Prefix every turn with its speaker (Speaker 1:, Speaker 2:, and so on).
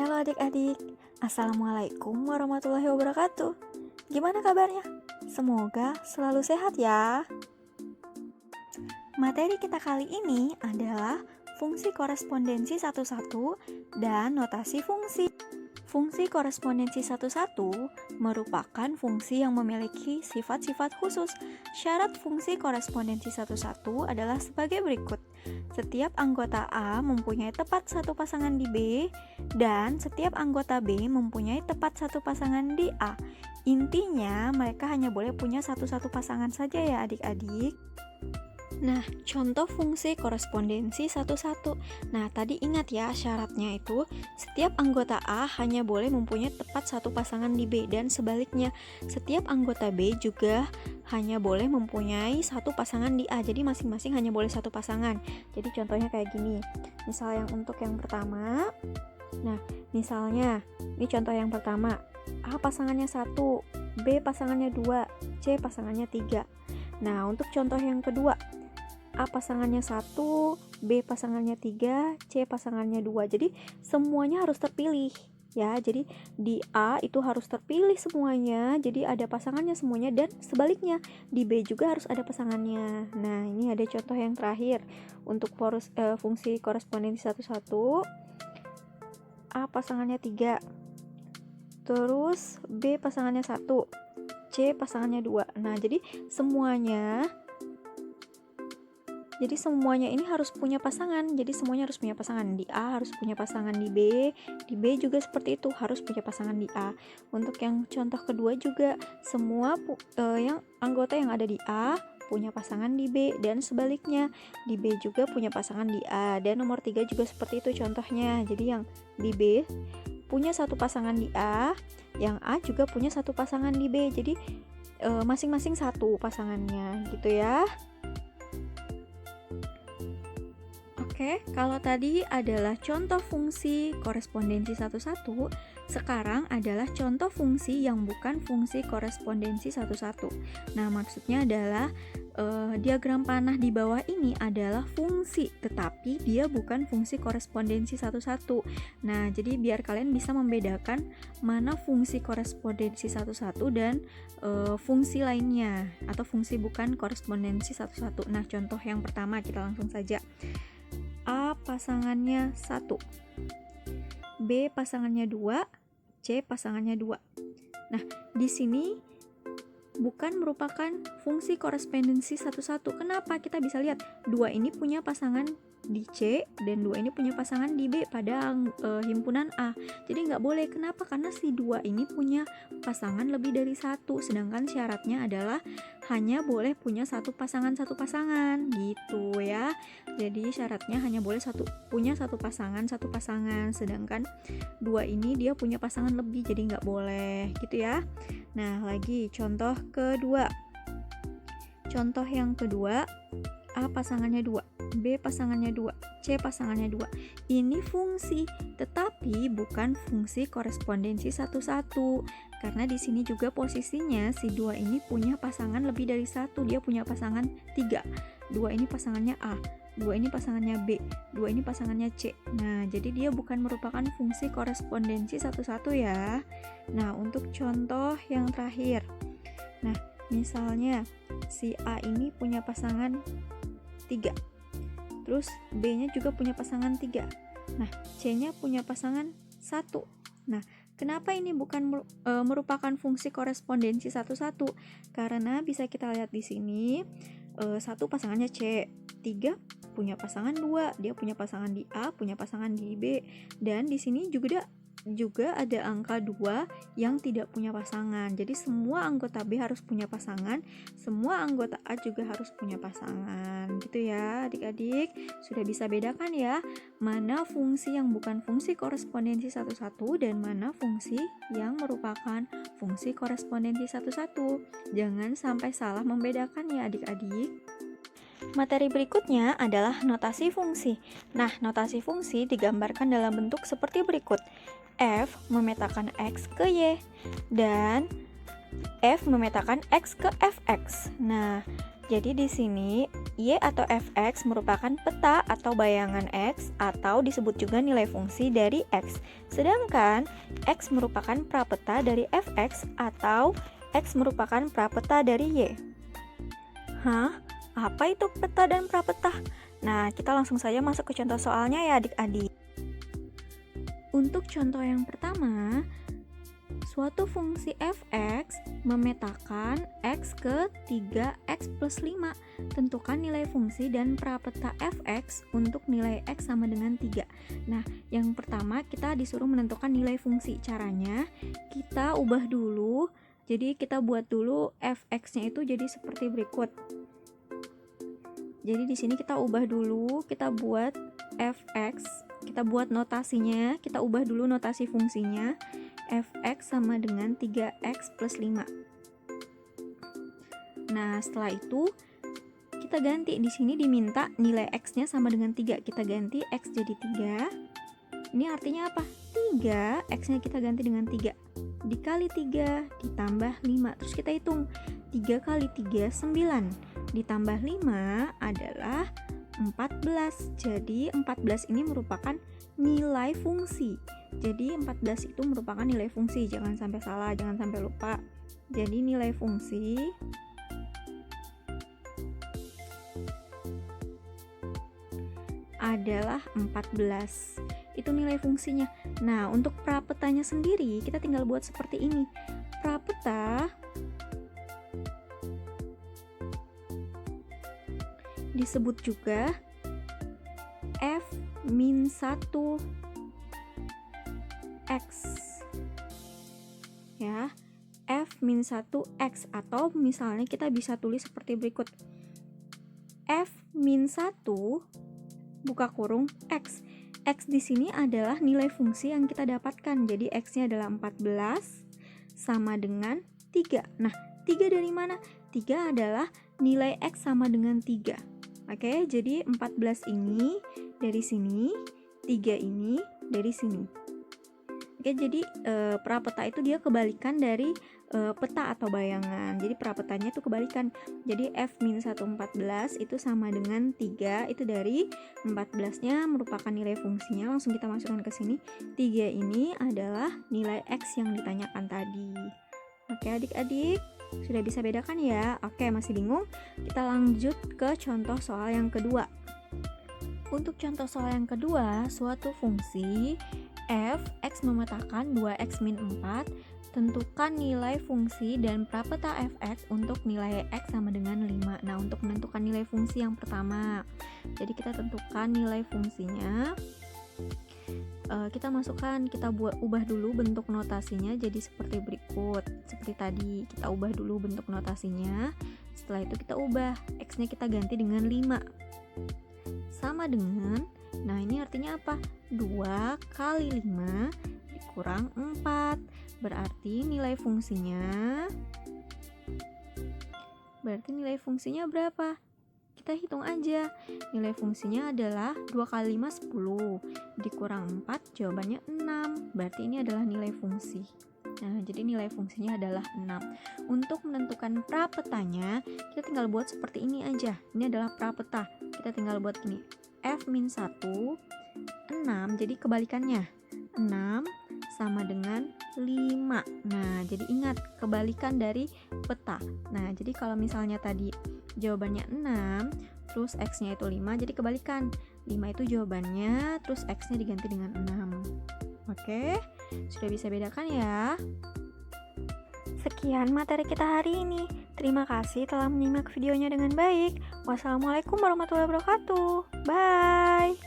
Speaker 1: Halo adik-adik, Assalamualaikum warahmatullahi wabarakatuh. Gimana kabarnya? Semoga selalu sehat ya. Materi kita kali ini adalah fungsi korespondensi satu-satu dan notasi fungsi. Fungsi korespondensi satu-satu merupakan fungsi yang memiliki sifat-sifat khusus. Syarat fungsi korespondensi satu-satu adalah sebagai berikut. Setiap anggota A mempunyai tepat satu pasangan di B, dan setiap anggota B mempunyai tepat satu pasangan di A. Intinya, mereka hanya boleh punya satu-satu pasangan saja ya adik-adik. Nah, contoh fungsi korespondensi satu-satu. Nah, tadi ingat ya syaratnya itu setiap anggota A hanya boleh mempunyai tepat satu pasangan di B, dan sebaliknya setiap anggota B juga hanya boleh mempunyai satu pasangan di A. Jadi masing-masing hanya boleh satu pasangan. Jadi contohnya kayak gini. Misal yang untuk yang pertama. Nah, misalnya ini contoh yang pertama. A pasangannya 1, B pasangannya 2, C pasangannya 3. Nah, untuk contoh yang kedua, A pasangannya 1, B pasangannya 3, C pasangannya 2. Jadi semuanya harus terpilih ya. Jadi di A itu harus terpilih semuanya, jadi ada pasangannya semuanya, dan sebaliknya di B juga harus ada pasangannya. Nah, ini ada contoh yang terakhir untuk fungsi korespondensi satu-satu. A pasangannya 3, terus B pasangannya 1, C pasangannya 2. Nah, jadi semuanya ini harus punya pasangan. Jadi semuanya harus punya pasangan. Di A harus punya pasangan di B juga seperti itu, harus punya pasangan di A. Untuk yang contoh kedua juga semua yang anggota yang ada di A punya pasangan di B, dan sebaliknya di B juga punya pasangan di A. Dan nomor 3 juga seperti itu contohnya. Jadi yang di B punya satu pasangan di A, yang A juga punya satu pasangan di B. Jadi masing-masing satu pasangannya gitu ya. Oke, kalau tadi adalah contoh fungsi korespondensi satu-satu, sekarang adalah contoh fungsi yang bukan fungsi korespondensi satu-satu. Nah, maksudnya adalah diagram panah di bawah ini adalah fungsi, tetapi dia bukan fungsi korespondensi satu-satu. Nah, jadi biar kalian bisa membedakan mana fungsi korespondensi satu-satu dan fungsi lainnya, atau fungsi bukan korespondensi satu-satu. Nah, contoh yang pertama kita langsung saja. A pasangannya 1, B pasangannya 2, C pasangannya 2. Nah, di sini bukan merupakan fungsi korespondensi satu-satu. Kenapa? Kita bisa lihat 2 ini punya pasangan di C dan 2 ini punya pasangan di B pada himpunan A. Jadi nggak boleh. Kenapa? Karena si 2 ini punya pasangan lebih dari 1, sedangkan syaratnya adalah hanya boleh punya satu pasangan gitu ya. Jadi syaratnya hanya boleh punya satu pasangan, sedangkan 2 ini dia punya pasangan lebih, jadi nggak boleh gitu ya. Nah, lagi contoh kedua. Contoh yang kedua, A pasangannya 2, B pasangannya 2, C pasangannya 2. Ini fungsi, tetapi bukan fungsi korespondensi satu-satu. Karena di sini juga posisinya si 2 ini punya pasangan lebih dari 1, dia punya pasangan 3. 2 ini pasangannya A, 2 ini pasangannya B, 2 ini pasangannya C. Nah, jadi dia bukan merupakan fungsi korespondensi satu-satu ya. Nah, untuk contoh yang terakhir. Nah, misalnya si A ini punya pasangan 3, terus B-nya juga punya pasangan 3. Nah, C-nya punya pasangan 1. Nah, kenapa ini bukan merupakan fungsi korespondensi satu-satu? Karena bisa kita lihat di sini, 1 pasangannya C, 3 punya pasangan 2, dia punya pasangan di A, punya pasangan di B, dan di sini juga ada angka 2 yang tidak punya pasangan. Jadi semua anggota B harus punya pasangan, semua anggota A juga harus punya pasangan gitu ya adik-adik. Sudah bisa bedakan ya mana fungsi yang bukan fungsi korespondensi satu-satu dan mana fungsi yang merupakan fungsi korespondensi satu-satu. Jangan sampai salah membedakan ya adik-adik. Materi berikutnya adalah notasi fungsi. Nah, notasi fungsi digambarkan dalam bentuk seperti berikut. F memetakan X ke Y, dan F memetakan X ke Fx. Nah, Jadi di sini Y atau fx merupakan peta atau bayangan X atau disebut juga nilai fungsi dari X. Sedangkan X merupakan prapeta dari fx atau X merupakan prapeta dari Y. Hah? Apa itu peta dan prapeta? Nah, kita langsung saja masuk ke contoh soalnya ya adik-adik. Untuk contoh yang pertama, suatu fungsi fx memetakan x ke 3x plus 5. Tentukan nilai fungsi dan prapeta fx untuk nilai x sama dengan 3. Nah, yang pertama kita disuruh menentukan nilai fungsi. Caranya, kita ubah dulu. Jadi kita buat dulu fx-nya itu jadi seperti berikut. Jadi di sini kita ubah dulu, kita buat fx, kita buat notasinya, kita ubah dulu notasi fungsinya. Fx sama dengan 3x plus 5. Nah, setelah itu kita ganti. Di sini diminta nilai x-nya sama dengan 3. Kita ganti x jadi 3. Ini artinya apa? 3, x-nya kita ganti dengan 3. Dikali 3 ditambah 5. Terus kita hitung. 3 kali 3 9. Ditambah 5 adalah 14. Jadi 14 ini merupakan nilai fungsi. Jadi 14 itu merupakan nilai fungsi. Jangan sampai salah, jangan sampai lupa. Jadi nilai fungsi adalah 14. Itu nilai fungsinya. Nah, untuk prapetanya sendiri kita tinggal buat seperti ini. Prapeta disebut juga f-1 x ya, f-1 x, atau misalnya kita bisa tulis seperti berikut. f-1 buka kurung x. X di sini adalah nilai fungsi yang kita dapatkan. Jadi x-nya adalah 14 sama dengan 3. Nah, 3 dari mana? 3 adalah nilai x sama dengan 3. Oke, jadi 14 ini dari sini, 3 ini dari sini. Oke, jadi prapeta itu dia kebalikan dari peta atau bayangan. Jadi prapetanya itu kebalikan. Jadi f-1 14 itu sama dengan 3. Itu dari 14-nya merupakan nilai fungsinya. Langsung kita masukkan ke sini. 3 ini adalah nilai x yang ditanyakan tadi. Oke, adik-adik, sudah bisa bedakan ya? Oke, masih bingung? Kita lanjut ke contoh soal yang kedua. Untuk contoh soal yang kedua, suatu fungsi f x memetakan 2x min 4. Tentukan nilai fungsi dan prapeta fx untuk nilai x sama dengan 5. Nah, untuk menentukan nilai fungsi yang pertama, jadi kita tentukan nilai fungsinya. Kita masukkan, kita ubah dulu bentuk notasinya jadi seperti berikut. Seperti tadi, kita ubah dulu bentuk notasinya. Setelah itu kita ubah, x-nya kita ganti dengan 5. Sama dengan, nah ini artinya apa? 2 kali 5 dikurang 4. Berarti nilai fungsinya berapa? Kita hitung aja. Nilai fungsinya adalah 2 kali 5 10 dikurang 4, jawabannya 6. Berarti ini adalah nilai fungsi. Nah, jadi nilai fungsinya adalah 6. Untuk menentukan prapetanya, kita tinggal buat seperti ini aja. Ini adalah prapeta. Kita tinggal buat gini. f-1 6, jadi kebalikannya. 6 sama dengan 5. Nah, jadi ingat kebalikan dari peta. Nah, jadi kalau misalnya tadi jawabannya 6, terus x-nya itu 5, jadi kebalikan. 5 itu jawabannya, terus x-nya diganti dengan 6. Oke, sudah bisa bedakan ya? Sekian materi kita hari ini. Terima kasih telah menyimak videonya dengan baik. Wassalamualaikum warahmatullahi wabarakatuh. Bye.